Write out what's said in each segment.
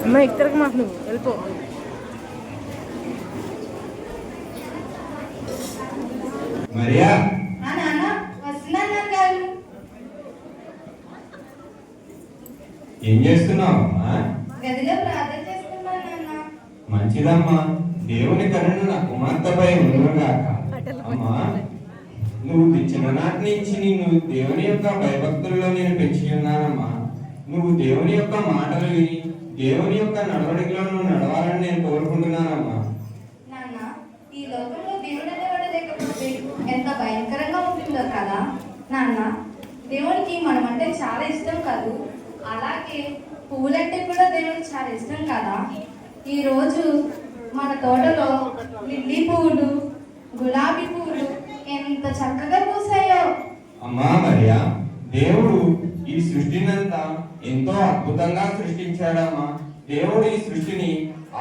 అమ్మ ఇక్కడికి మాకు నువ్వు వెళ్ళిపో. మరియా ఏం చేస్తున్నావు అమ్మా? గదిలో ప్రార్థన చేస్తున్నాను నాన్న. మంచిదమ్మా, దేవుని కరుణ నా కుమార్తెపై ఉండుగాక. అమ్మా, నువ్వు చిన్ననాటి నుంచి నిన్ను దేవుని యొక్క భయభక్తుల్లో నేను పెంచి ఉన్నానమ్మా. నువ్వు దేవుని యొక్క మాటలు విని దేవుని యొక్క నడవడికలో నువ్వు నడవాలని నేను కోరుకుంటున్నానమ్మా. నాన్న, ఈ లోకంలో దేవుడు అనేవాడు లేకపోతే ఎంత భయంకరంగా ఉంటుందో కదా నాన్న. దేవునికి మనం అంటే చాలా ఇష్టం కాదు. అలాగే పువ్వులంటే కూడా దేవునికి చాలా ఇష్టం కదా. ఈరోజు మన తోటలో లిల్లీ పువ్వులు, గులాబీ పువ్వులు ఎంత చక్కగా పూసాయో. అమ్మా మరియా, దేవుడు ఈ సృష్టినంతా ఎంతో అద్భుతంగా సృష్టించాడమ్మా. దేవుడు ఈ సృష్టిని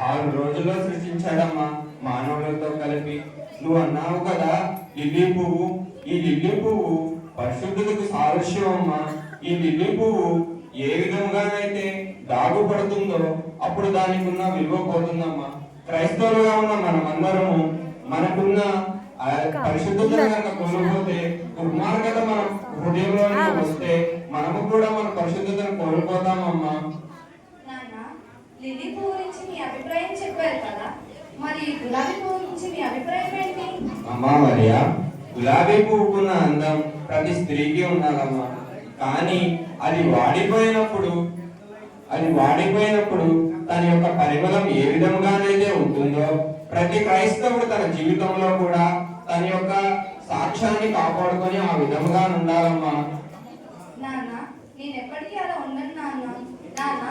6 రోజుల్లో సృష్టించాడమ్మా, మానవులతో కలిపి. నువ్వు అన్నావు కదా లిల్లీ పువ్వు, ఈ లిల్లీ పువ్వు పరిశుద్ధతకు సాదృశ్యం అమ్మా. ఈ లిల్లీ పువ్వు ఏ విధంగానైతే దాగుపడుతుందో అప్పుడు దానికి ఉన్న విలువ పోతుందమ్మా. క్రైస్తవులుగా ఉన్న మనమందరము మనకున్న పరిశుద్ధతను కోల్పోతే, దుర్మార్గత మన హృదయంలో వస్తే మనము కూడా మన పరిశుద్ధతను కోల్పోతామమ్మా. నాన్న, లిల్లీ పువ్వు గురించి మీ అభిప్రాయం చెప్పారు కదా, మరి గులాబీ పువ్వు గురించి మీ అభిప్రాయం ఏంటి? అమ్మా మరియా, గులాబీ పువ్వుకున్న అందం ప్రతి స్త్రీకి ఉండాలమ్మా. కానీ అది వాడిపోయినప్పుడు తన యొక్క పరిమళం ఏ విధంగానైతే ఉంటుందో ప్రతి క్రైస్తవుడు తన జీవితంలో కూడా తన యొక్క సాక్ష్యాన్ని కాపాడుకొని ఆ విధంగా ఉండాలమ్మా. నాన్న, నేను ఎప్పటికీ అలా ఉండను నాన్న. నాన్న,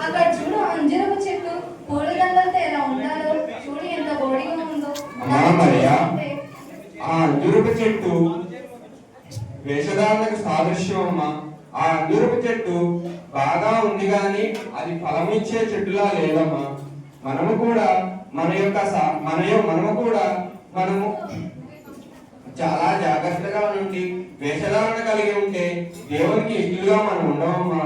అక్కడ చూడు అంజరపు చెట్టు పూలదండలతో ఎలా ఉండాలో చూడు, ఎంత బోడిగా ఉందో. అమ్మా మరియా, ఆ అంజురపు చెట్టు వేషధారణకు సాదృశ్యం అమ్మా. ఆ అంజురపు చెట్టు బాగా ఉంది కానీ అది ఫలమిచ్చే చెట్టులా లేదమ్మా. మనము కూడా మనము చాలా జాగ్రత్తగా ఉండి వేషధారణ కలిగి ఉంటే దేవునికి ఇష్టలుగా మనం ఉండవమ్మా.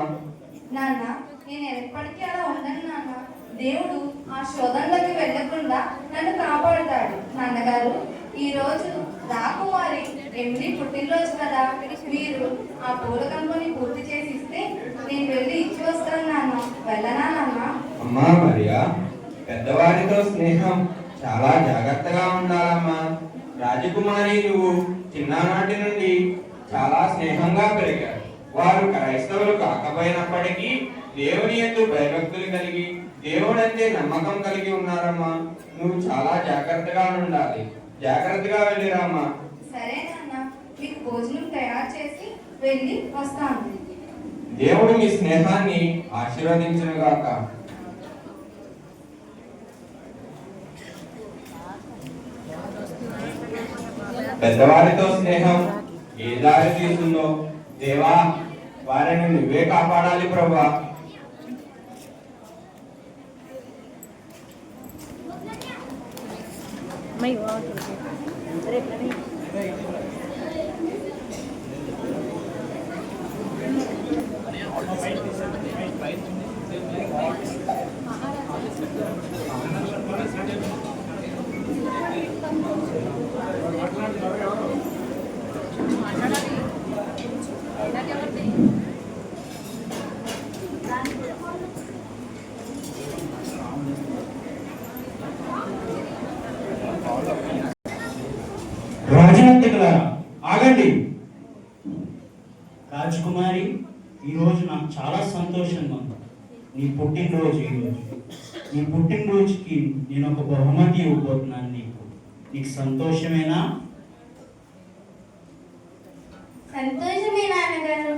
నాన్న, నేను ఎప్పటికీ అలా ఉండను నాన్న. దేవుడు ఆ శోధనలోకి వెళ్ళకుండా నన్ను కాపాడుతాడు. నాన్నగారు, ఈ రోజు రాకుమారి ఎమిలీ పుట్టినరోజు కదా, మీరు ఆ పూల కంపెనీ పూర్తి చేసి ఇస్తే నేను వెళ్ళి ఇచ్చి వస్తాను నాన్న. వెళ్ళనా నాన్న? అమ్మా మరియా, పెద్దవారితో స్నేహం చాలా జాగ్రత్తగా ఉండాలమ్మా. రాజకుమారి, నువ్వు చిన్ననాటి నుండి చాలా స్నేహంగా పెరిగారు. వారు క్రైస్తవులు కాకపోయినప్పటికీ దేవుని యందు భయభక్తులు కలిగి దేవుడంటే నమ్మకం కలిగి ఉన్నారమ్మా. నువ్వు చాలా జాగ్రత్తగా ఉండాలి. జాగ్రత్తగా వెళ్ళిరామ్మా. సరే నాన్న, మీకు భోజనం తయారు చేసి వెళ్ళి వస్తాను. దేవుడు మీ స్నేహాన్ని ఆశీర్వదించునుగాక. పెద్దవారితో స్నేహం ఏ దారి తీస్తుందో దేవా, వారిని నువ్వే కాపాడాలి ప్రభా. రాజనంతికులారా ఆగండి. రాజకుమారి, ఈరోజు నాకు చాలా సంతోషంగా ఉంది. నీ పుట్టినరోజు ఈరోజు. నీ పుట్టినరోజుకి నేను ఒక బహుమతి ఇవ్వబోతున్నాను. నీకు సంతోషమేనా? సంతోషమే నాన్నగారు.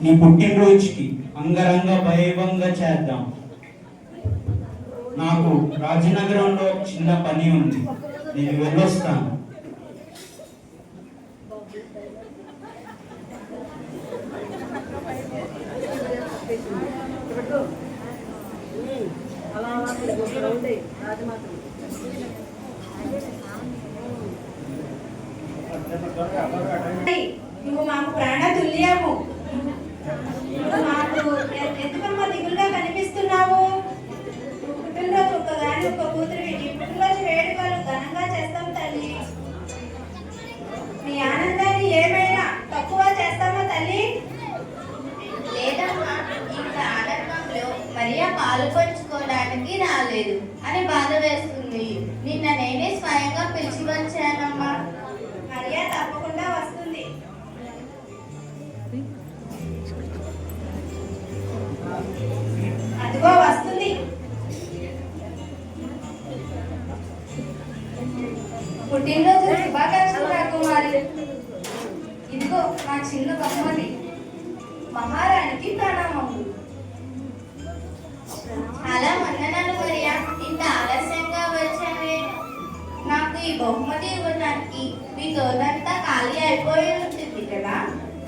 నీ పుట్టినరోజుకి అంగరంగ వైభవంగా చేద్దాం. నాకు రాజనగరంలో చిన్న పని ఉంది, నేను వెళ్ళొస్తాను. నువ్వు మాకు ప్రాణ తుల్యము. మాకు ఎందుకమ్మా దిగులుగా కనిపిస్తున్నావు? పుట్టినరోజు ఒక్కగాని ఒక్క కూతురివి. నీ పుట్టినరోజు వేడుకలు ఘనంగా చేస్తాం తల్లి. నీ ఆనందాన్ని ఏమైనా తక్కువ చేస్తామా తల్లి? లేదమ్మా, ఇంత ఆనందంలో మరియా పాలు పంచుకోవడానికి రాలేదు అని బాధ వేస్తుంది. నిన్న నేనే స్వయంగా పిలిచి వచ్చానమ్మా. మరియా తప్పకుండా వస్తుంది. అదిగో వస్తుంది. పుట్టినరోజు శుభాకాంక్షలు రాకుమారి. ఇదిగో నా చిన్న బహుమతి. మహారాణికి ప్రణామములు. చాలా వందనాలు మరియా, ఇంత ఆలస్యంగా వచ్చావే. నాకు ఈ బహుమతి ఇవ్వడానికి మీ తోటంతా ఖాళీ అయిపోయి ఉంటుంది కదా.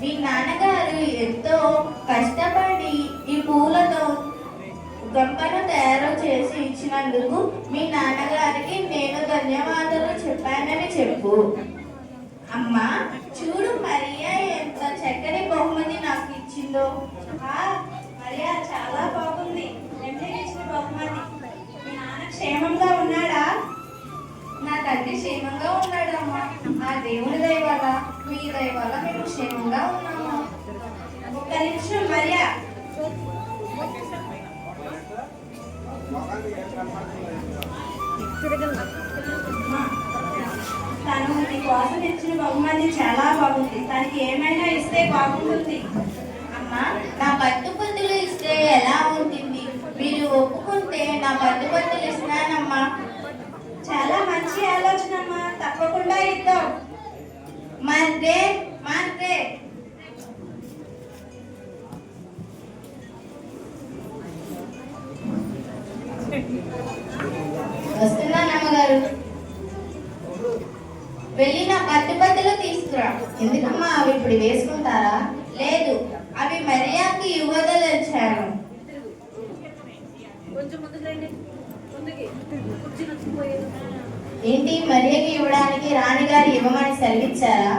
మీ నాన్నగారు ఎంతో కష్టపడి ఈ పూలతో గంపను తయారు చేసి ఇచ్చినందుకు మీ నాన్నగారికి నేను ధన్యవాదాలు చెప్పానని చెప్పు. అమ్మా చూడు, మరియా ఎంత చక్కని బహుమతి నాకు ఇచ్చిందో. మరియా చాలా బాగుంది. తండ్రికి ఇచ్చిన బహుమతి. మీ నాన్న క్షేమంగా ఉన్నాడా? నా తండ్రి క్షేమంగా ఉన్నాడమ్మా. ఆ దేవుని దయ వల్ల, మీ దయ వల్ల మేము క్షేమంగా ఉన్నాము. ఒక్క నిమిషం మరియా. తను నీ కోసం ఇచ్చిన బహుమతి చాలా బాగుంది. తనకి ఏమైనా ఇస్తే బాగుంటుంది. అమ్మా, నా పట్టుపత్తులు ఇస్తే ఎలా ఉంటుంది? మీరు ఒప్పుకుంటే నా పట్టుపత్తులు ఇస్తానమ్మా. చాలా మంచి ఆలోచన అమ్మా. తప్పకుండా ఇద్దాం. మంత్రే మంత్రే వస్తున్నాను అమ్మగారు. వెళ్ళి నా పట్టుబట్టలు తీసుకురా. ఎందుకమ్మా, అవి ఇప్పుడు వేసుకుంటారా? లేదు, అవి మరియాకి ఇవ్వదలిచాను. ఏంటి, మరియకి ఇవ్వడానికి రాణిగారు ఇవ్వమని సెలవిచ్చారా?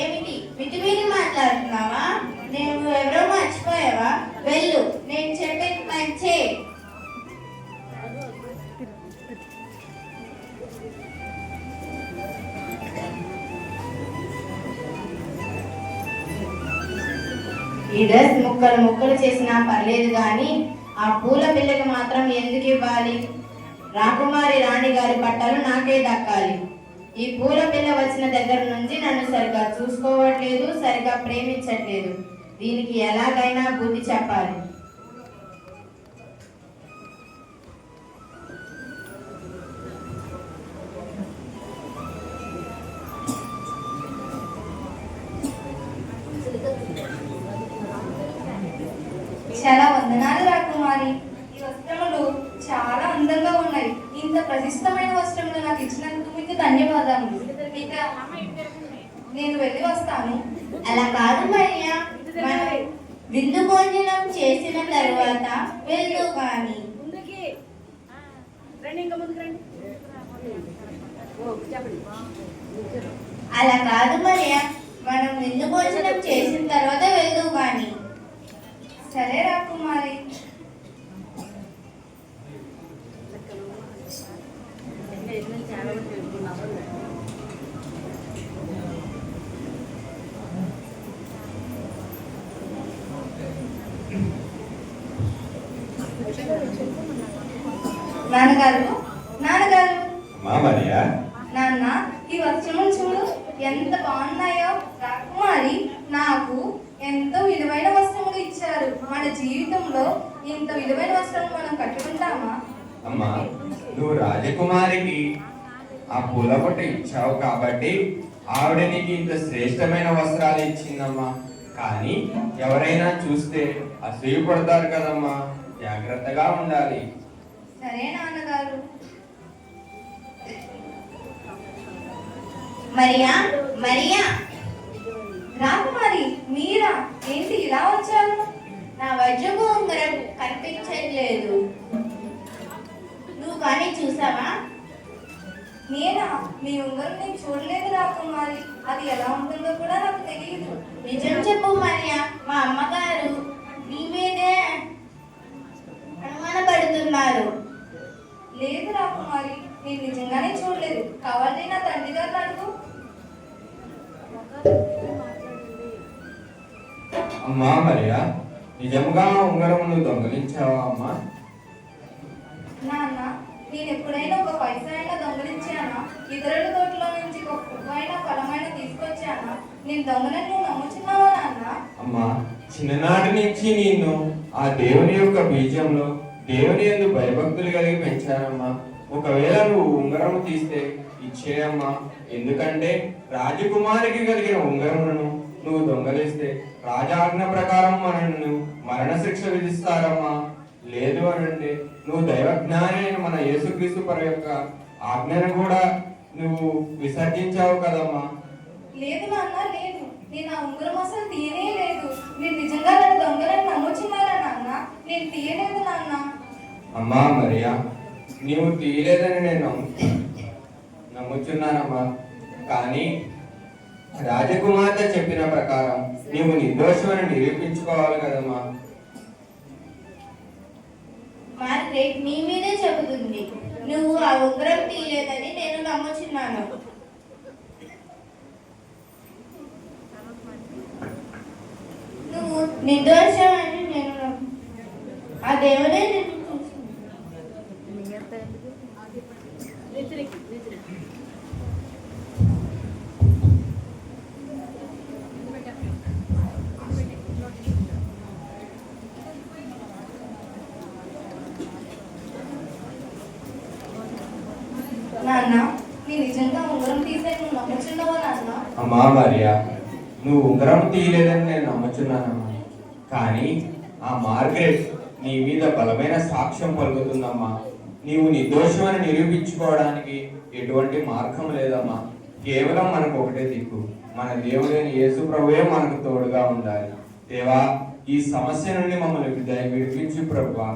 ఏమిటి మితిమీరి మాట్లాడుతున్నావా? నేను ఎవరో మర్చిపోయావా? వెళ్ళు, నేను చెప్పేది మంచే. ఈ డ్రెస్ ముక్కలు ముక్కలు చేసినా పర్లేదు కానీ ఆ పూల పిల్లకి మాత్రం ఎందుకు ఇవ్వాలి? రాకుమారి రాణి గారి బట్టలు నాకే దక్కాలి. ఈ పూల పిల్ల వచ్చిన దగ్గర నుంచి నన్ను సరిగా చూసుకోవట్లేదు, సరిగా ప్రేమించట్లేదు. దీనికి ఎలాగైనా బుద్ధి చెప్పాలి. చాలా వందనాలు రాకుమారి. ఈ వస్త్రములు చాలా అందంగా ఉన్నాయి. ఇంత ప్రతిష్టమైన వస్త్రములు నాకు ఇచ్చినందుకు మీకు ధన్యవాదాలు. ఇక నేను వెళ్ళి వస్తాను. అలా కాదు మరియా, మనం విందు భోజనం చేసిన తర్వాత వెళ్ళు కానీ. అలా కాదు మరియా, మనం విందు భోజనం చేసిన తర్వాత వెళ్ళు కానీ. సరే రాకుమారి. నాన్నగారు, నాన్నగారు. మరియా, నాన్న, ఈ వస్త్రములు చూడు ఎంత బాగున్నాయో. రాకుమారి నాకు ఎంతో విలువైన వస్త్రములు ఇచ్చారు. మన జీవితంలో ఇంత విలువైన వస్త్రములు మనం కట్టుకుంటామా? అమ్మా, నువ్వు రాజకుమారికి ఆ పూల పొట్ట ఇచ్చావు కాబట్టి ఆవిడ నీకు ఇంత శ్రేష్టమైన వస్త్రాలు ఇచ్చిందమ్మా. కానీ ఎవరైనా చూస్తే అసూయపడతారు కదమ్మా. జాగ్రత్తగా ఉండాలి. సరే నాన్నగారు. మరియా, మరియా. రాకుమారి, మీరా? ఏంటి ఇలా వచ్చారు? నా వజ్రపు ఉంగరం కనిపించట్లేదు. నువ్వు కానీ చూసావా? నేనా? మీ ఉంగరం నేను చూడలేదు రాకుమారి. అది అది ఎలా ఉంటుందో కూడా నాకు తెలియదు. నిజం చెప్పు మరియా, మా అమ్మగారు నీ మీదే అనుమానపడుతున్నారు. లేదు రాకుమారి, నేను నిజంగానే చూడలేదు. కావాలంటే నా తండ్రి గారిని అడుగు. అమ్మా మరియా, నిజంగా ఆ ఉంగరమును దొంగలించావా అమ్మా? నాన్న, నేను ఎప్పుడైనా ఒక పైసా అయినా దొంగలించానా? ఇతరుల తోటలో నుంచి ఒక పువ్వైనా ఫలమైనా తీసుకొచ్చానా? నేను దొంగలని నువ్వు నమ్ముచున్నావా నాన్న? అమ్మా, చిన్ననాటి నుంచి నిన్ను ఆ దేవుని యొక్క బీజంలో దేవుని యందు భయభక్తులు కలిగి పెంచానమ్మా. ఒకవేళ నువ్వు ఉంగరము తీస్తే ఇచ్చేయమ్మా. ఎందుకంటే రాజకుమారికి కలిగిన ఉంగరములను నువ్వు దొంగలిస్తే రాజాజ్ఞ ప్రకారం మనను మరణశిక్ష విధిస్తారమ్మా. లేదు అనంటే నువ్వు దైవజ్ఞాని అయిన మన యేసుక్రీస్తు పర యొక్క ఆజ్ఞను కూడా నువ్వు విసర్జించావు కదమ్మా. లేదు నాన్న, లేదు. నేను ఆ ఉంగరం అసలు తీయనే లేదు. మీరు నిజంగా నన్ను దొంగలని నమ్ముచున్నారా నాన్న? నేను తీయలేదు నాన్న. అమ్మా మరియా, నీవు తీయలేదని నేను నమ్ముచున్నానమ్మా. కానీ రాజకుమార్తె చెప్పిన ప్రకారం నీవు నిర్దోషమని నిరూపించుకోవాలి కదమ్మా. మార్గరెట్ నీ మీదే చెబుతుంది. నువ్వు ఆ ఉంగరం తీయలేదని నేను నమ్ముచున్నాను. నువ్వు నిర్దోషమని నేను ఆ దేవుడే నాన్న, నేను నిజంగా ఉంగరం తీసే నువ్వు నమ్ముచున్నావా నాన్న? అమ్మా మరియా, నువ్వు ఉంగరం తీయలేదని నేను నమ్ముచున్నానమ్మా. కానీ ఆ మార్గరెట్ నీ మీద బలమైన సాక్ష్యం పలుకుతుందమ్మా. నీవు నిర్దోషమని నిరూపించుకోవడానికి ఎటువంటి మార్గం లేదమ్మా. కేవలం మనకు ఒకటే దిక్కు, మన దేవుడైన యేసు ప్రభువే మనకు తోడుగా ఉండాలి. దేవా, ఈ సమస్య నుండి మమ్మల్ని విడిపించు ప్రభువా.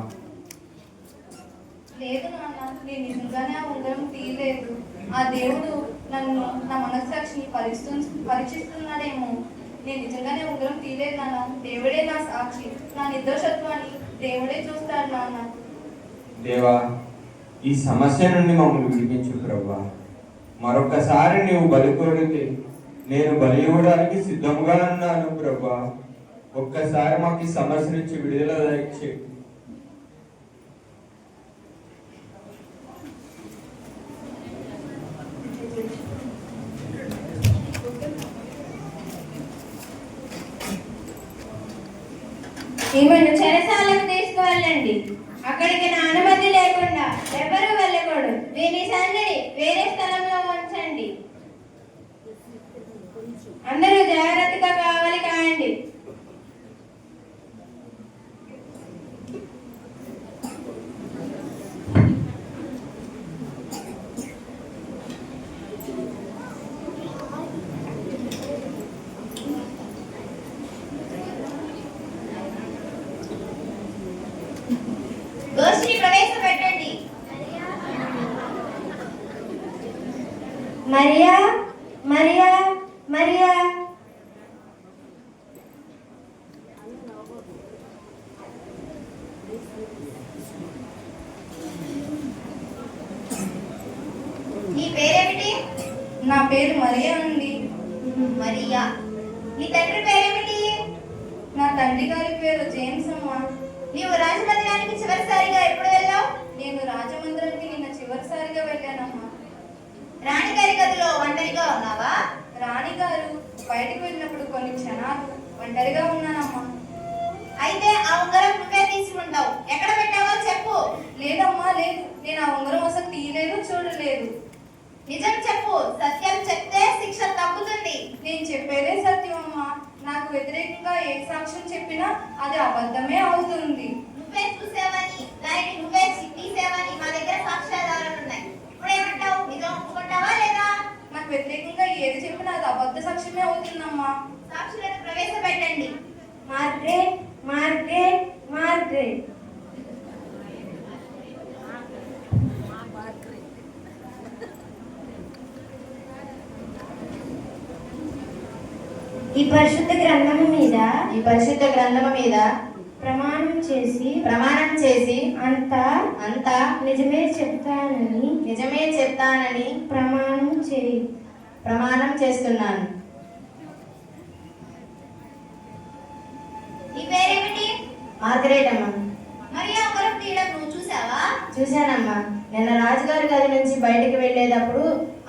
లేదు నాన్న, నేను నిజంగానే ఆ ఉంగరం తీయలేదు. ఆ దేవుడు నన్ను నా మనస్సాక్షిని పరీక్షిస్తున్నాడేమో. నేను నిజంగానే ఉంగరం తీయలేదు నాన్న. దేవుడే నా సాక్షి. నా నిర్దోషత్వాన్ని దేవుడే చూస్తాడు నాన్న. దేవా, ఈ సమస్య నుండి మమ్మల్ని విడిపించు ప్రభువా. మరొకసారి నీవు బలి కోరితే నేను బలి ఇవ్వడానికి సిద్ధంగా ఉన్నాను ప్రభువా. ఒక్కసారి మాకు ఈ సమస్య నుంచి విడుదల దయచేయి. ఈమెను చెరసాలకు తీసుకువెళ్ళండి. అక్కడికి నా అనుమతి లేకుండా ఎవరు వెళ్ళకూడదు. దీని సన్నిధి వేరే స్థలంలో ఉంచండి. అందరూ జాగ్రత్తగా కావాలి కాయండి. గోష్ఠిని ప్రవేశపెట్టండి. మరియా, మరియా, మరియా. నీ పేరేమిటి? నా పేరు మరియా అండి. మరియా. నీ తండ్రి పేరేమిటి? నా తండ్రి గారి పేరు జేమ్స్ అమ్మా. నీవు రాజమందిరానికి చివరిసారిగా ఎప్పుడు వెళ్ళావు? నేను రాజమందిరానికి నిన్న చివరిసారిగా వెళ్ళానమ్మా. రాణిగారి గదిలో ఒంటరిగా ఉన్నావా? రాణిగారు బయటకు వెళ్ళినప్పుడు కొన్ని క్షణాలు ఒంటరిగా ఉన్నానమ్మా. అయితే ఆ ఉంగరం నువ్వే తీసుకుంటావు. ఎక్కడ పెట్టావో చెప్పు. లేదమ్మా, లేదు. నేను ఆ ఉంగరం అసలు తీయలేదు, చూడలేదు. నిజం చెప్పు. సత్యం చెప్తే శిక్ష తప్పుతుంది. నేను చెప్పేదే సత్యం అమ్మా. నాకు వ్యతిరేకంగా ఏ సాక్ష్యం చెప్పినా అది అబద్ధమే అవుతుంది. నువ్వే చూసావని, దానికి నువ్వే తీసేవని మా దగ్గర సాక్ష్యాధారాలు ఉన్నాయి. ఇప్పుడు ఏమంటావు? నిజం ఒప్పుకుంటావా లేదా? నాకు వ్యతిరేకంగా ఏది చెప్పినా అది అబద్ధ సాక్ష్యమే అవుతుందమ్మా. సాక్షులను ప్రవేశపెట్టండి. Margaret, Margaret, Margaret. ఈ పరిశుద్ధ గ్రంథము మీద ఈ పరిశుద్ధ గ్రంథము మీద ప్రమాణం చేసి ప్రమాణం చేసి అంతా అంతా నిజమే చెప్తానని నిజమే చెప్తానని ప్రమాణం చేస్తున్నాను. నీ పేరేమిటి? మార్గరేట్ అమ్మా. మరి ఆ ఉంగరం తీయడం నువ్వు చూసావా? చూశానమ్మా. నిన్న రాజుగారి గది నుంచి బయటికి వెళ్ళేటప్పుడు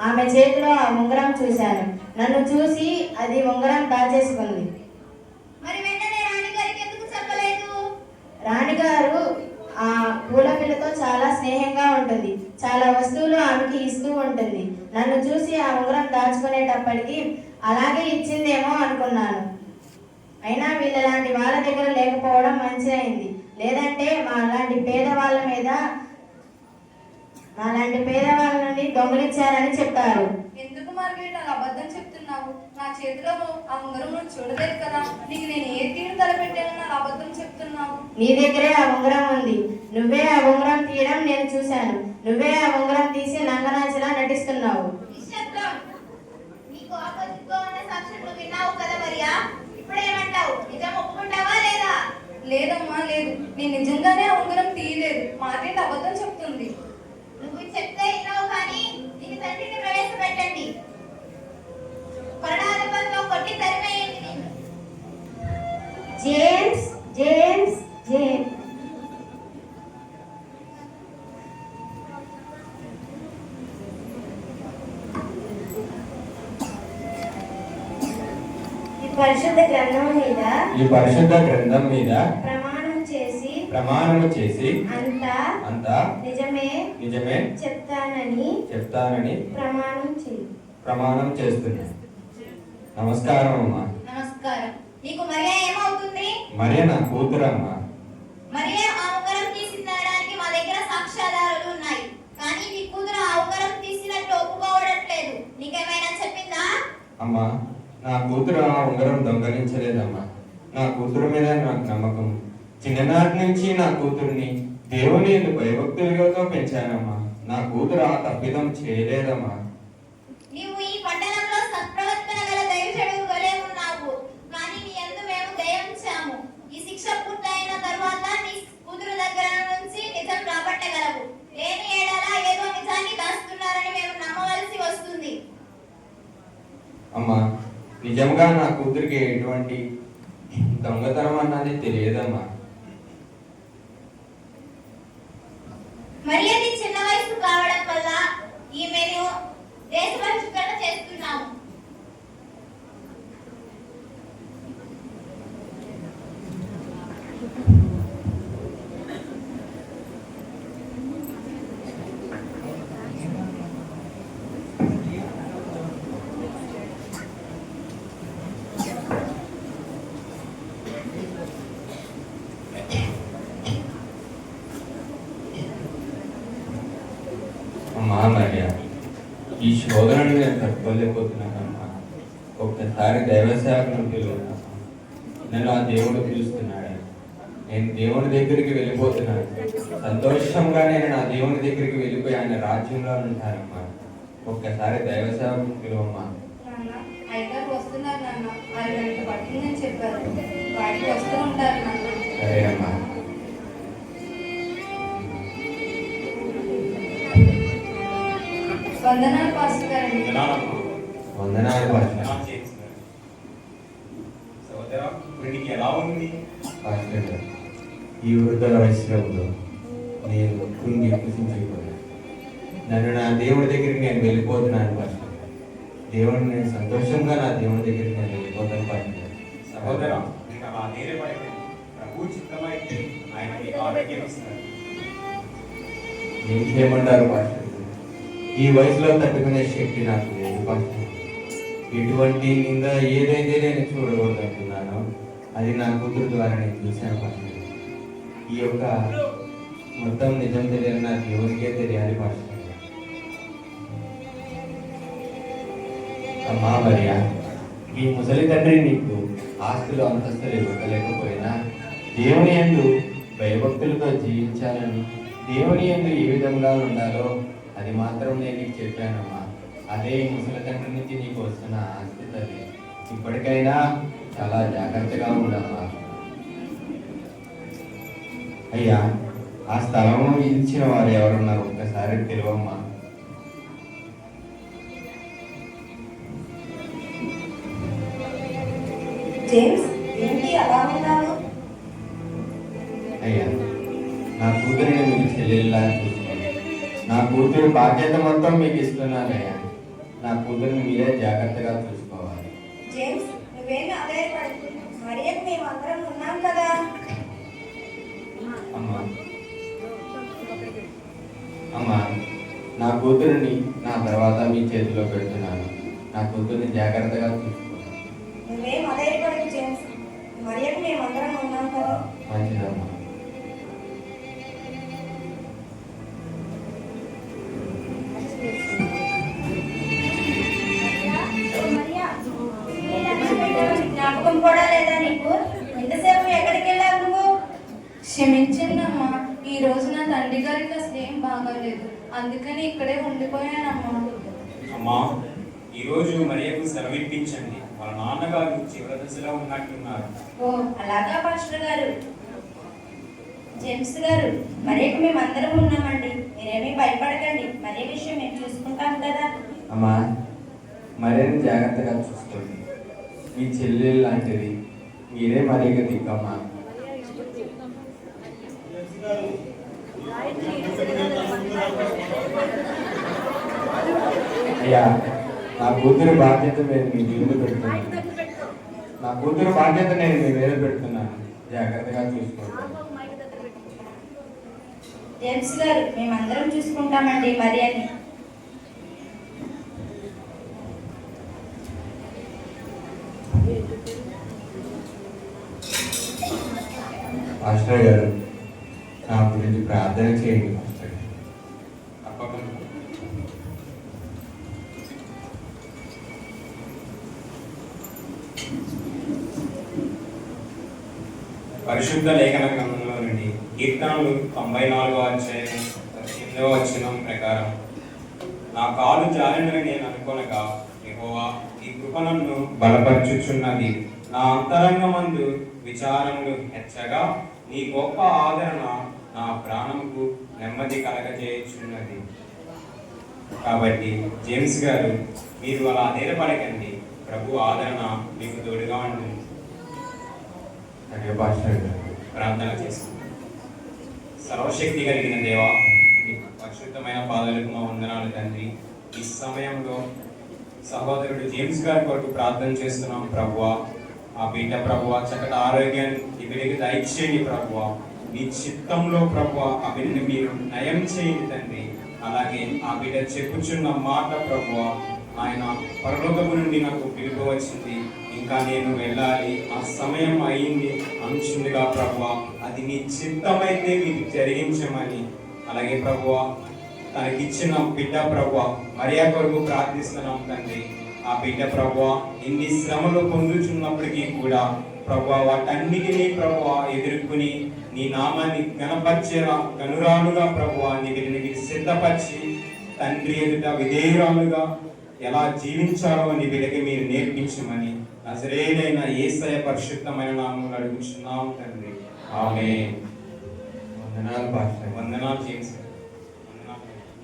ఆమె చేతిలో ఆ ఉంగరం చూశాను. నన్ను చూసి అది ఉంగరం దాచేసుకుంది. మరి వెంటనే రాణిగారికి ఎందుకు చెప్పలేదు? రాణిగారు ఆ పూల పిల్లతో చాలా స్నేహంగా ఉంటుంది. చాలా వస్తువులు ఆమెకి ఇస్తూ ఉంటుంది. నన్ను చూసి ఆ ఉంగరం దాచుకునేటప్పటికి అలాగే ఇచ్చిందేమో అనుకున్నాను. అయినా వీళ్ళలాంటి వాళ్ళ దగ్గర లేకపోవడం మంచిదైంది. లేదంటే మాలాంటి పేదవాళ్ళ నుండి దొంగిలించారని చెప్తారు. ఎందుకు మార్గరెట్ అలా అబద్ధం చెప్తున్నావు? నా చేతిలో ఆ ఉంగరం నువ్వు చూడలేదు కదా. నీకు నేను ఏ తీరు తలపెట్టానని అలా అబద్ధం చెప్తున్నావు? నీ దగ్గరే ఆ ఉంగరం ఉంది. నువ్వే ఆ ఉంగరం తీయడం నేను చూశాను. నువ్వే ఆ ఉంగరం తీసి నంగనాచిలా నటిస్తున్నావు. నిశ్శబ్దం. నీకు ఆపోజిట్ గా ఉన్న సాక్ష్యం నువ్వు విన్నావు కదా మరియా? ఇప్పుడేమంటావు? నిజం ఒప్పుకుంటావా లేదా? లేదమ్మా, లేదు. నేను నిజంగానే ఆ ఉంగరం తీయలేదు. మార్గరెట్ అబద్ధం చెప్తుంది. నువ్వు చెప్తే విన్నావు కానీ దీని తండ్రిని ప్రవేశపెట్టండి. కొరడాదెబ్బతో కొట్టి తరిమేయండి నిన్ను. జేమ్స్ జేమ్స్ జేమ్స్ ఈ పరిశుద్ధ గ్రంథం మీద ఈ పరిశుద్ధ గ్రంథం మీద ప్రమాణం చేసి ప్రమాణము చేసి అంతా అంతా నిజమే చెప్తానని ప్రమాణం చేస్తున్నా. నమస్కారం అమ్మా. నమస్కారం. నీకు మరియా ఏమవుతుంది? మరియ నా కూతురమ్మా. మరియా ఆ ఉంగరం తీసిందనడానికి మా దగ్గర సాక్ష్యాధారాలు ఉన్నాయి. కానీ నీ కూతురు ఆ ఉంగరం తీసినట్టు ఒప్పుకోవట్లేదు. నీకేమైనా చెప్పిందా? అమ్మా, నా కూతురు ఆ ఉంగరం దొంగలించలేదమ్మా. నా కూతురు మీద నాకు నమ్మకం. చిన్ననాటి నుంచి నా కూతుర్ని దేవుని భయభక్తులతో పెంచానమ్మా. నా కూతురు ఆ తప్పిదం చేయలేదమ్మా. నీవు ఈ పట్టణంలో సత్ప్రవర్తన గల దైవజనుడు వలె ఉన్నావు. కానీ నీ యందు మేము దయ ఉంచాము. ఈ శిక్ష పూర్తయిన తర్వాత నీ కూతురు దగ్గర నుంచి నిజం రాబట్టగలవు. లేని ఏడల ఏదో నిజాన్ని దాస్తున్నారని మేము నమ్మవలసి వస్తుంది. అమ్మా, నిజంగా నా కూతురికి ఎటువంటి దొంగతనం అన్నది తెలియదమ్మా. మరి అది చిన్న వయసు కావడం వల్ల ఈమెను దేశ బహిష్కరణ చేస్తున్నాము. అమ్మా మరియ, ఈ శోధనను నేను తట్టుకోలేకపోతున్నానమ్మా. ఒక్కసారి దైవ సేవకులను పిలువమ్మా. నన్ను ఆ దేవుడు పిలుస్తున్నాడు. నేను దేవుని దగ్గరికి వెళ్ళిపోతున్నాను. సంతోషంగా నేను నా దేవుని దగ్గరికి వెళ్ళిపోయి ఆయన రాజ్యంలో ఉంటానమ్మా. ఒక్కసారి దైవ సేవకులను పిలువమ్మా. నాన్న, అయ్యగారు వస్తున్నారు నాన్న. 6 గంటలు పట్టిందని చెప్పారు. వాడికి వస్తూ ఉంటారు నాన్న. సరే అమ్మా. వందనాలు పాస్టర్ గారండి. వందనాలు పాస్టర్. సోదరా, ఇప్పుడు నీకు ఎలా ఉంది? పాస్టర్ గారు, ఈ వృద్ధ వయసులో నేను కుంగి కుసించిపోయాను. నన్ను నా దేవుడి దగ్గరికి నేను వెళ్ళిపోతున్నాను పాస్టర్. దేవుడిని నేను సంతోషంగా నా దేవుడి దగ్గరికి నేను వెళ్ళిపోతాను పాస్టర్. సహోదరా, నీకు అలా ధైర్యపడకండి. ప్రభు చిత్తమైతే ఆయన నీకు ఆరోగ్యం ఇస్తాడు. ఏం చేయమంటారు పాస్టర్? ఈ వయసులో తట్టుకునే శక్తి నాకు లేదు పాస్టర్. ఎటువంటి నింద ఏదైతే నేను చూడకూడదు అనుకున్నానో అది నా కూతురు ద్వారా నేను చూశాను పాస్టర్. ఈ యొక్క మొత్తం నిజం తెలియాలి, నా దేవునికే తెలియాలి పాస్టర్. అమ్మా మరియా, మీ ముసలి తండ్రి నీకు ఆస్తులు అంతస్తులు ఇవ్వలేకపోయినా దేవుని యందు భయభక్తులతో జీవించాలని, దేవుని యందు ఏ విధంగా ఉండాలో అది మాత్రం నేను నీకు చెప్పానమ్మా. అదే ఈ ముసలి తండ్రి నుంచి నీకు వస్తున్న ఆస్తి తల్లి. ఇప్పటికైనా చాలా జాగ్రత్తగా ఉండమ్మా. అయ్యా, ఆ స్థలం ఇచ్చిన వారు ఎవరున్నారు ఒక్కసారి తెలియమ్మా. జేమ్స్, ఏంటి అలా ఉన్నావు? అయ్యా, నా కూతురిని మీకు చెల్లెల్లా చూసుకోండి. నా కూతురు బాధ్యత మొత్తం మీకు ఇస్తున్నానయ్యా. నా కూతురిని మీరే జాగ్రత్తగా చూసుకోవాలి. జేమ్స్, నువ్వేమి ఆదాయపడకు. మరియకు మేమందరం ఉన్నాం కదా. అమ్మా, అమ్మా, నా కూతురిని నా తర్వాత మీ చేతిలో పెడుతున్నాను. నా కూతురిని జాగ్రత్తగా చూసుకోవాలి. నువ్వేం ఆదాయపడకు జేమ్స్. మరియకు మేమందరం ఉన్నాం కదా. మంచిదమ్మా. జ్ఞాపకం కూడా లేదా నీకు? ఎంతసేపు ఎక్కడికి వెళ్ళావు నువ్వు? క్షమించండమ్మా, ఈ రోజు నా తండ్రి గారికి అసలు ఏం బాగాలేదు, అందుకని ఇక్కడే ఉండిపోయానమ్మా. అమ్మా, ఈరోజు మరియకు సెలవిప్పించండి. వాళ్ళ నాన్నగారు చివరి దశలో ఉన్నట్టున్నారు. ఓ అలాగా పాస్టర్ గారు. జేమ్స్ గారు, మరియకు మేమందరం ఉన్నామండి. మీరేమీ భయపడకండి. మరి విషయం మేము చూసుకుంటాం కదా. అమ్మా, మరేని జాగ్రత్తగా చూసుకోండి. మీ చెల్లెలు లాంటిది, మీరే మరీగా దిక్కమ్మా. అయ్యా, నా కూతురు బాధ్యత నేను మీ మీద పెడుతున్నాను. నా కూతురు బాధ్యత నేను మీ మీద పెడుతున్నాను. జాగ్రత్తగా చూసుకోండి. జేమ్స్ గారు, మేమందరం చూసుకుంటామండి మరి అని. మాస్టర్ గారు, నా గురించి ప్రార్థన చేయండి మాస్టర్ గారు. తప్పకుండా. పరిశుద్ధ లేఖన గ్రంథంలో నుండి కీర్తనలు 94వ అధ్యాయం 8వ వచనం ప్రకారం, నా కాలు జారినని నేను అనుకొనగా యెహోవా ఈ కృప నన్ను బలపరచుచున్నది. నా అంతరంగమందు విచారములు హెచ్చగా నీ గొప్ప ఆదరణ నా ప్రాణంకు నెమ్మది కలగజేయుచున్నది. కాబట్టి జేమ్స్ గారు, మీరు అలా ధైర్యపడకండి. ప్రభు ఆదరణ మీకు తోడుగా ఉంటుంది. అదే మాస్టర్ గారు. ప్రార్థన చేస్తున్నాం. సర్వశక్తి కలిగిన దేవా, నీ పరిశుద్ధమైన పాదాలకు మా వందనాలు తండ్రి. ఈ సమయంలో సహోదరుడు జేమ్స్ గారి కొరకు ప్రార్థన చేస్తున్నాం ప్రభువా. ఆ బిడ్డ ప్రభువా చక్కటి ఆరోగ్యాన్ని ఈ బిడ్డకి దయచేయండి ప్రభువా. మీ చిత్తంలో ప్రభువా ఆ బిడ్డని మీరు నయం చేయండి తండ్రి. అలాగే ఆ బిడ్డ చెప్పుచున్న మాట ప్రభువా, ఆయన పరలోకము నుండి నాకు పిలుపు వచ్చింది, ఇంకా నేను వెళ్ళాలి, ఆ సమయం అయింది అంచుందిగా ప్రభువా. అది నీ చిత్తమైతే మీకు జరిగించమని, అలాగే ప్రభువా తనకిచ్చిన బిడ్డ ప్రభువా మరియా కొరకు ప్రార్థిస్తున్నాం తండ్రి. ఆ బిడ్డ ప్రభువా ఎన్ని శ్రమలు పొందుచున్నప్పటికీ కూడా ప్రభువా వాటన్నిటినీ ప్రభువా ఎదుర్కొని నీ నామాన్ని గణపరిచేలా గనురాలుగా ప్రభువా నీ బిడ్డని సిద్ధపరిచి తండ్రి ఎదుట విధేయురాలుగా ఎలా జీవించాలో నీ బిడ్డకి మీరు నేర్పించమని నజరేయుడైన యేసయ్య పరిశుద్ధమైన నామములో అడుగుచున్నాం తండ్రి. ఆమేన్. వందనాలు మాస్టర్. వందనాలు జేమ్స్.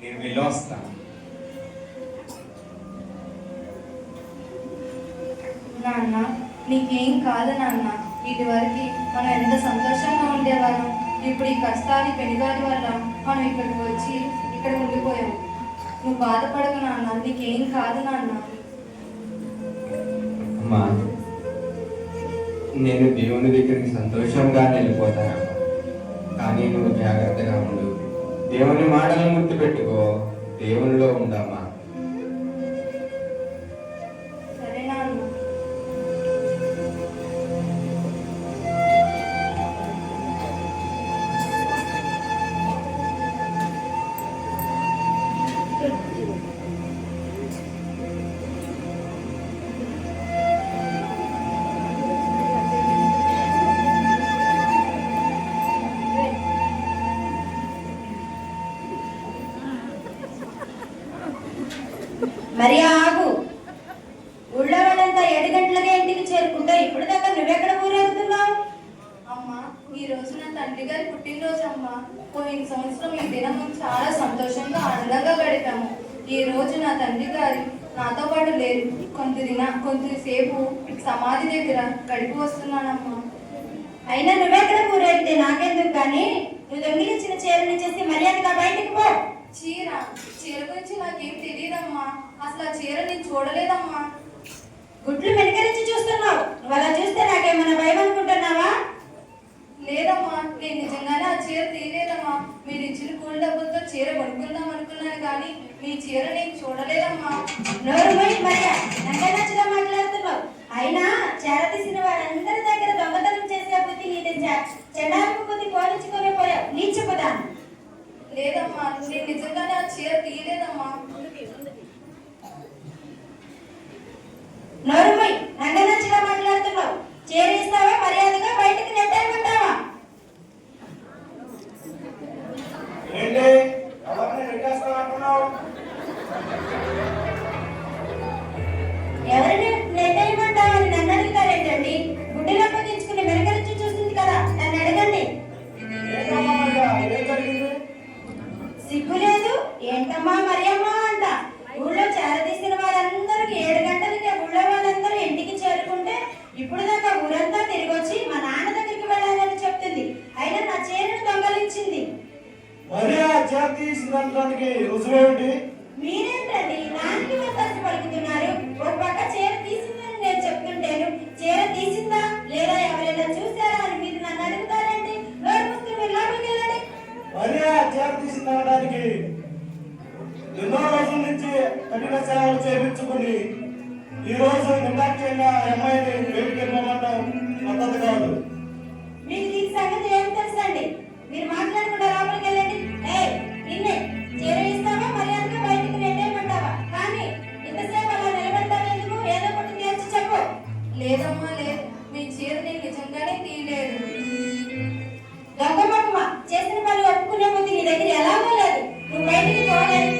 నేను వెళ్ళొస్తాను. నాన్న, నీకేం కాదు నాన్న. ఇదివరకు మనం ఎంత సంతోషంగా ఉండేవాళ్ళం. ఇప్పుడు ఈ కష్టాలు పెనుగాలి వల్ల మనం ఇక్కడికి వచ్చి ఇక్కడ ఉండిపోయాం. నువ్వు బాధపడకు నాన్న, నీకేం కాదు నాన్న. అమ్మా, నేను దేవుని దగ్గరికి సంతోషంగా వెళ్ళిపోతానమ్మా. కానీ నువ్వు జాగ్రత్తగా ఉండు. దేవుని మాటలను గుర్తుపెట్టుకో. దేవునిలో ఉండమ్మా. సరే నాన్న. మరి ఆగు. ఊళ్ళో వాళ్ళంతా 7 గంటలకే చేరుకుంటా ఇప్పుడు దాకా నువ్వెక్కడ ఊరేగుతున్నావు? అమ్మా, ఈ రోజు నా తండ్రి గారి పుట్టినరోజు అమ్మా. పోయిన సంవత్సరం ఈ దినం మేము చాలా సంతోషంగా ఆనందంగా గడిపాము. ఈ రోజు నా తండ్రి గారు నాతో పాటు లేరు. కొంతసేపు సమాధి దగ్గర గడిపి వస్తున్నానమ్మా. అయినా నువ్వెక్కడ ఊరేగితే నాకెందుకు కానీ నువ్వు దొంగిలించిన చీరని చేసి మర్యాదగా బయటికి పో. చీర గురించి నాకేం తెలియదమ్మా. అసలు ఆ చీర నేను చూడలేదమ్మా. గుడ్లు మెడకరించి చూస్తున్నావు. నువ్వు అలా చూస్తే నాకేమన్నా భయం అనుకుంటున్నావా? లేదమ్మా, నేను నిజంగానే ఆ చీర తీయలేదమ్మా. మీరు ఇచ్చిన కూలి డబ్బులతో చీర కొనుక్కుందాం అనుకున్నాను కానీ మీ చీర నేను చూడలేదమ్మా. నోరు పోయి మర్యా నచ్చగా మాట్లాడుతున్నావు. అయినా చేర తీసిన వారందరి దగ్గర దొంగతనం చేసే బుద్ధి నీది. చెడాకు బుద్ధి పోలించుకొని పోయావు. నీచుకుదా. లేదమ్మా, నేను నిజంగానే ఆ చీర తీయలేదమ్మా. నోరు పోయి నచ్చగా మాట్లాడుతున్నావు. చీర ఇస్తావా మర్యాదగా బయటికి నెట్టేయమంటావా? ఏంటి ఎవరిని నెట్టేస్తానంటున్నావు? ఎవరిని నెట్టేయమంటావని నన్ను అడుగుతారేంటండి? గుడ్డిలో పగించుకుని వెనకరించి చూస్తుంది కదా, నన్ను అడగండి. ఏంటమ్మా మరియా, ఏం జరిగింది? సిగ్గు లేదు ఏంటమ్మా మరియమ్మా అంట. ఊళ్ళో చేరదీసిన వారందరికి 7 గంటలకి ఊళ్ళో వాళ్ళందరూ ఇంటికి చేరుకుంటే ఇప్పుడు దాకా ఊరంతా తిరిగి వచ్చి మా నాన్న దగ్గరికి వెళ్ళాలని చెప్తుంది. అయినా నా చీరను దొంగలించింది. మరియా చీర తీసినడానికి రుజువేంటి? మీరేంటండి నాన్నకి వస్తాసి పలుకుతున్నారు? ఒక పక్క చీర తీసిందని నేను చెప్తుంటేను చీర తీసిందా లేదా ఎవరైనా చూసారా అని మీరు నన్ను అడుగుతారండి. నోరు మూసుకుని మీరు లోపలికి వెళ్ళండి. మరియా చీర తీసినడానికి ఎన్నో రోజుల నుంచి కఠిన సేవలు చేయించుకుని ఈ రోజు నిర్దాక్షిణ్యంగా అమ్మాయిని బయటికి వెళ్ళమంటాం పద్ధతి కాదు. మీకు ఈ సంగతి ఏం తెలుసండి? మీరు మాట్లాడకుండా లోపలికి వెళ్ళండి. నిన్నే చీర ఇస్తావా మర్యాదగా బయటికి నెట్టేయమంటావా? కానీ ఇంతసేపు అలా నిలబెడతావు ఎందుకు? ఏదో ఒకటి తేల్చి చెప్పు. లేదమ్మా, లేదు, మీ చీర నేను నిజంగానే తీయలేదు. దొంగ చేసిన పని ఒప్పుకునే బుద్ధి నీ దగ్గర ఎలాగో లేదు. నువ్వు బయటికి పోలేదు.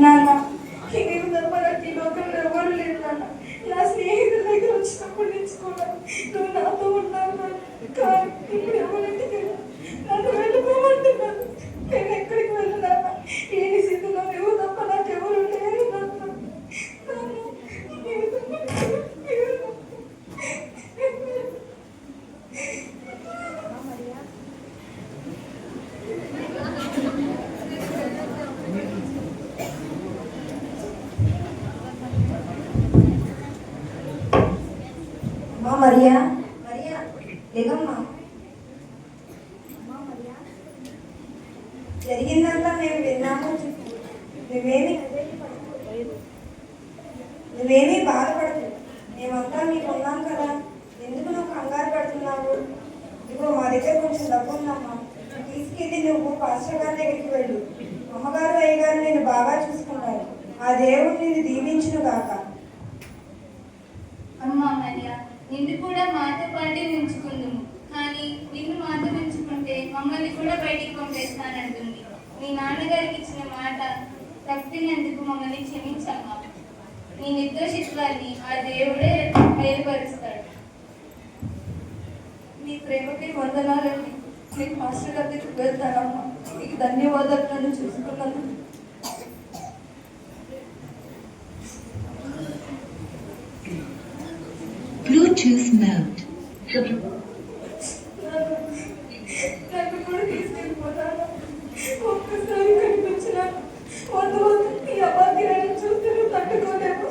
నాన్న, ఈ విధంగా నాకు ఈ లోకంలో ఎవరు లేరు నాన్న. నా స్నేహితుల దగ్గర వచ్చినప్పటి నుంచి కూడా నువ్వు నాతో ఉన్నావు నాన్న. కానీ ఇప్పుడు ఎవరింటికి నన్ను వెళ్ళిపోమంటున్నాను. నేను ఎక్కడికి వెళ్ళినాను? ఈ స్థితిలో నువ్వు తప్ప నాకు ఎవరు లేరు నాన్న. మరియా మరియా లేదమ్మా. జరిగిందంతా మేము విన్నాము. నువ్వేమీ బాధపడదు. మేమంతా మీకు ఉన్నాం కదా. ఎందుకు నువ్వు కంగారు పడుతున్నావు? ఇదిగో మా దగ్గర కొంచెం డబ్బు ఉందమ్మా. తీసుకెళ్ళి నువ్వు పాస్టర్ గారి దగ్గరికి వెళ్ళు. అమ్మగారు అయ్యగారు నేను బాగా చూసుకుంటారు. ఆ దేవుడు నిన్ను దీవించును గాక. అమ్మా మరియా, నిన్ను కూడా మాతో పాటే ఉంచుకుందుము. కానీ నిన్ను మాతో ఉంచుకుంటే మమ్మల్ని కూడా బయటికి పంపేస్తానంటుంది. మీ నాన్నగారికి ఇచ్చిన మాట తప్పినందుకు మమ్మల్ని క్షమించమ్మా. నీ నిర్దోషిత్వాన్ని ఆ దేవుడే బయలుపరుస్తాడు. మీ ప్రేమకి వందనాలండి. నేను మాస్టర్ గారి దగ్గరికి వెళ్తానమ్మా. మీకు ధన్యవాదాలు నన్ను చూసుకున్నందుకు. Bluetooth mode. నన్ను కూడా తీసుకెళ్ళిపోతాను. ఒక్కసారి కనిపించిన ఈ అభాగ్యాన్ని చూస్తే నువ్వు తట్టుకోలేవు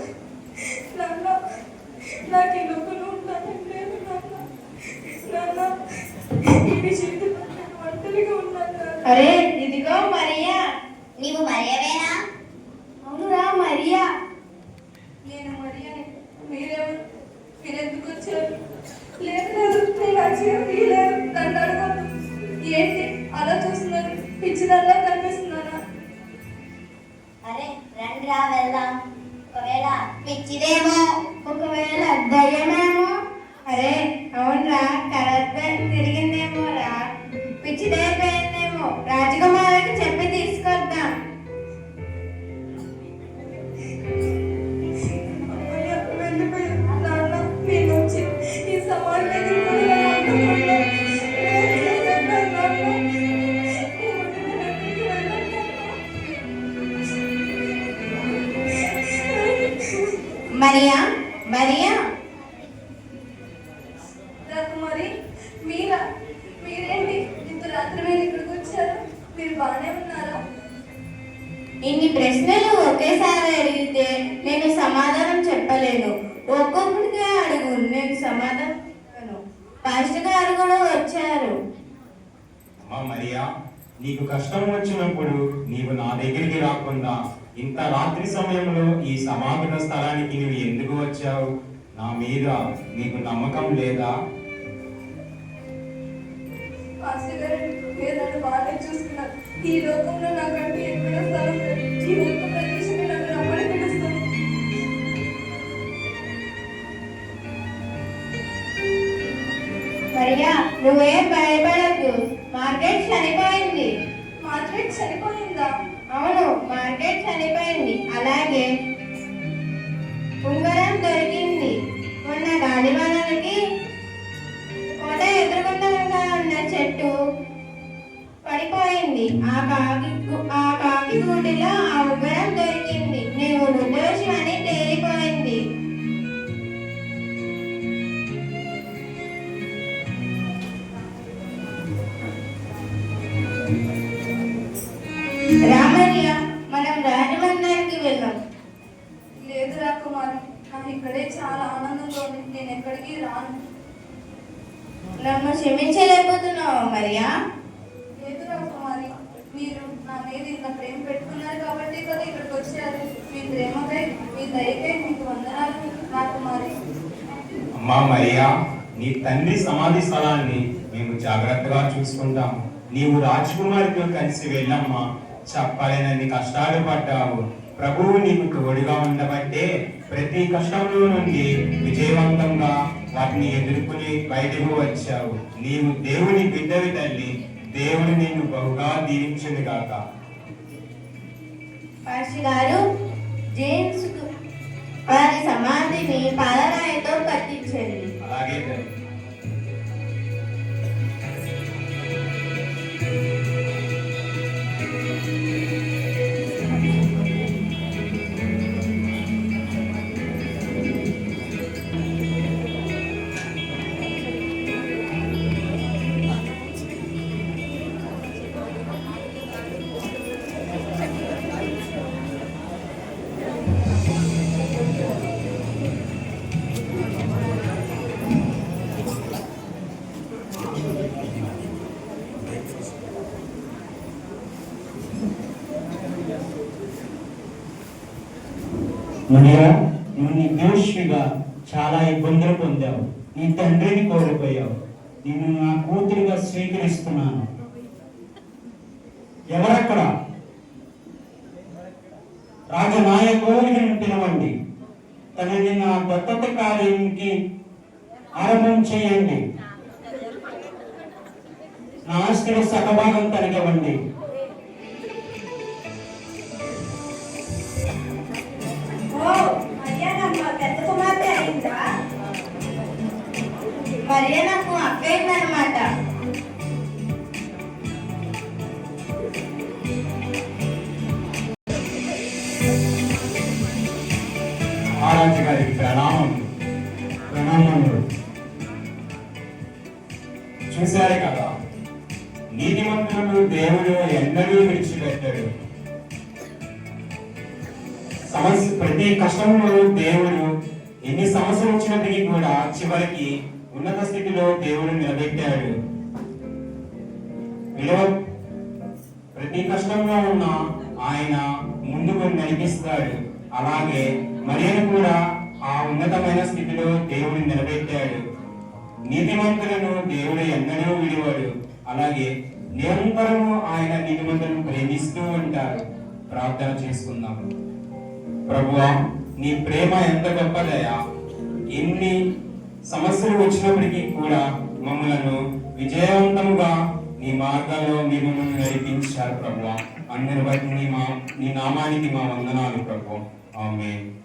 నాన్న. నాకు ఈ లోపల ఉంటానని లేదు నాన్న. ఈ విషయంలో నేను ఒంటరిగా ఉన్నాను. అరే ఇదిగో మరియా. నీవు మరియవేనా? అవునురా మరియా. నేను మరియా. మీరెవరు? మీరెందుకు వచ్చారు? లేదు లేదు, నేను ఆ చీర తీయలేదు. నన్ను అడగొద్దు. తిరిగిందేమో రా, పిచ్చిదైపోయిందేమో. రాజకుమారికి చెప్పి తీసుకొద్దాం. అమ్మయ్య, వెళ్ళిపోయాను. నాన్న, నేను వచ్చి ఈ సమాజం ఎదుర్కొని నా వంటకుండా నేను చేశాను నాన్న. ఈ రోజు నేను ఎక్కడికి వెళ్ళను నాన్న. మరియా, మరియా, రాకుమారి, మీరేంటి ఇంత రాత్రి వేళ ఇక్కడికి వచ్చారు? మీరు బాగానే ఉన్నారా? ఇన్ని ప్రశ్నలు ఒకేసారి అడిగితే నేను సమాధానం చెప్పలేను. ఒక్కొక్కటిగా అడుగు, నేను సమాధానం చెప్పను. పాస్టర్ గారు కూడా వచ్చారు. అమ్మా మరియా, నీకు కష్టం వచ్చినప్పుడు నీవు నా దగ్గరికి రాకుండా ఇంత రాత్రి సమయంలో ఈ సమాగమ స్థలానికి నువ్వు ఎందుకు వచ్చావు? నా మీద నీకు నమ్మకం లేదా? పాస్టర్ గారు, మీరు నన్ను బాగా చూస్తున్నారు. ఈ లోకంలో నాకంటూ ఎక్కడో స్థలం లేదు. ఈ ఒక్క ప్రదేశమే నన్ను రమ్మని పిలుస్తుంది. మరియా, నువ్వేం భయపడకు. మార్కెట్ చనిపోయింది. మార్కెట్ చనిపోయిందా? అవును, మార్కెట్ చనిపోయింది. అలాగే ఉంగరం దొరికింది. మొన్న గాలివానలకి కోట ఎదురుగుండా ఉన్న చెట్టు పడిపోయింది. ఆ కాకి గూటిలో ఆ ఉంగరం దొరికింది. నీవు నిర్దోషి అని తేలిపోయింది. రామయ్య, మనం రాజమందిరానికి వెళ్దాం. లేదు రాకుమారి, నాకు ఇక్కడే చాలా ఆనందంగా ఉంది. నేను ఎక్కడికి రాను. నన్ను క్షమించలేకపోతున్నావు మరియా? లేదు రాకుమారి, మీరు నా మీద ఇంత ప్రేమ పెట్టుకున్నారు కాబట్టి కదా ఇక్కడికి వచ్చారు. మీ ప్రేమకై, మీ దయకై మీకు వందనాలు రాకుమారి. అమ్మా మరియా, నీ తండ్రి సమాధి స్థలాన్ని మేము జాగ్రత్తగా చూసుకుంటాం. నీవు రాజకుమారితో కలిసి వెళ్ళమ్మా. చెప్పలేనన్ని కష్టాలు పడ్డావు. ప్రభువు నీకు తోడుగా ఉండబట్టే ప్రతి కష్టంలో నుండి విజయవంతంగా వాటిని ఎదుర్కొని బయటకు వచ్చావు. నీవు దేవుని బిడ్డవి తల్లి. దేవుడు నిన్ను బహుగా దీవించింది గాక. పాస్టర్ గారు, జేమ్స్ వారి సమాధిని పాలరాయితో కట్టించండి. అలాగే తల్లి. మరియా, నువ్వు నిర్దోషిగా చాలా ఇబ్బందులు పొందావు. నీ తండ్రిని కోల్పోయావు. నిన్ను నా కూతురిగా స్వీకరిస్తున్నాను. ఎవరక్కడ? రాజనాయకుడిని పిలవండి. తనని నా దత్తత కార్యానికి ఆరంభం చేయండి. నా ఆస్తిలో సగభాగం తనకివ్వండి. ఓ, మరియా పెద్ద కుమార్తె అయిందా? మరియా నాకు అక్కయిందనమాట. మహారాజు గారికి ప్రణామములు. చూశారు కదా, నీతిమంతులను దేవుడు ఎన్నడూ విడిచిపెట్టాడు. ప్రతి కష్టంలో దేవుడు ఎన్ని సమస్యలు వచ్చినప్పటికీ కూడా చివరికి ఉన్నత స్థితిలో దేవుడు నిలబెట్టాడు. ప్రతి కష్టంలో ఉన్న ఆయన ముందుకు నడిపిస్తాడు. అలాగే మరియను కూడా ఆ ఉన్నతమైన స్థితిలో దేవుడు నిలబెట్టాడు. నీతిమంతులను దేవుడు ఎన్నడూ విడివాడు. అలాగే నిరంతరము ఆయన నీతిమంతులను ప్రేమిస్తూ ఉంటారు. ప్రార్థన చేసుకుందాం. ప్రభువా, నీ ప్రేమ ఎంత గొప్పదయా! ఎన్ని సమస్యలు వచ్చినప్పటికీ కూడా మమ్మలను విజయవంతంగా నీ మార్గాల్లో మీరు మమ్మల్ని నడిపించారు ప్రభువా. అందరి బట్టి నీ నామానికి మా వందనాలు ప్రభువా. ఆమేన్.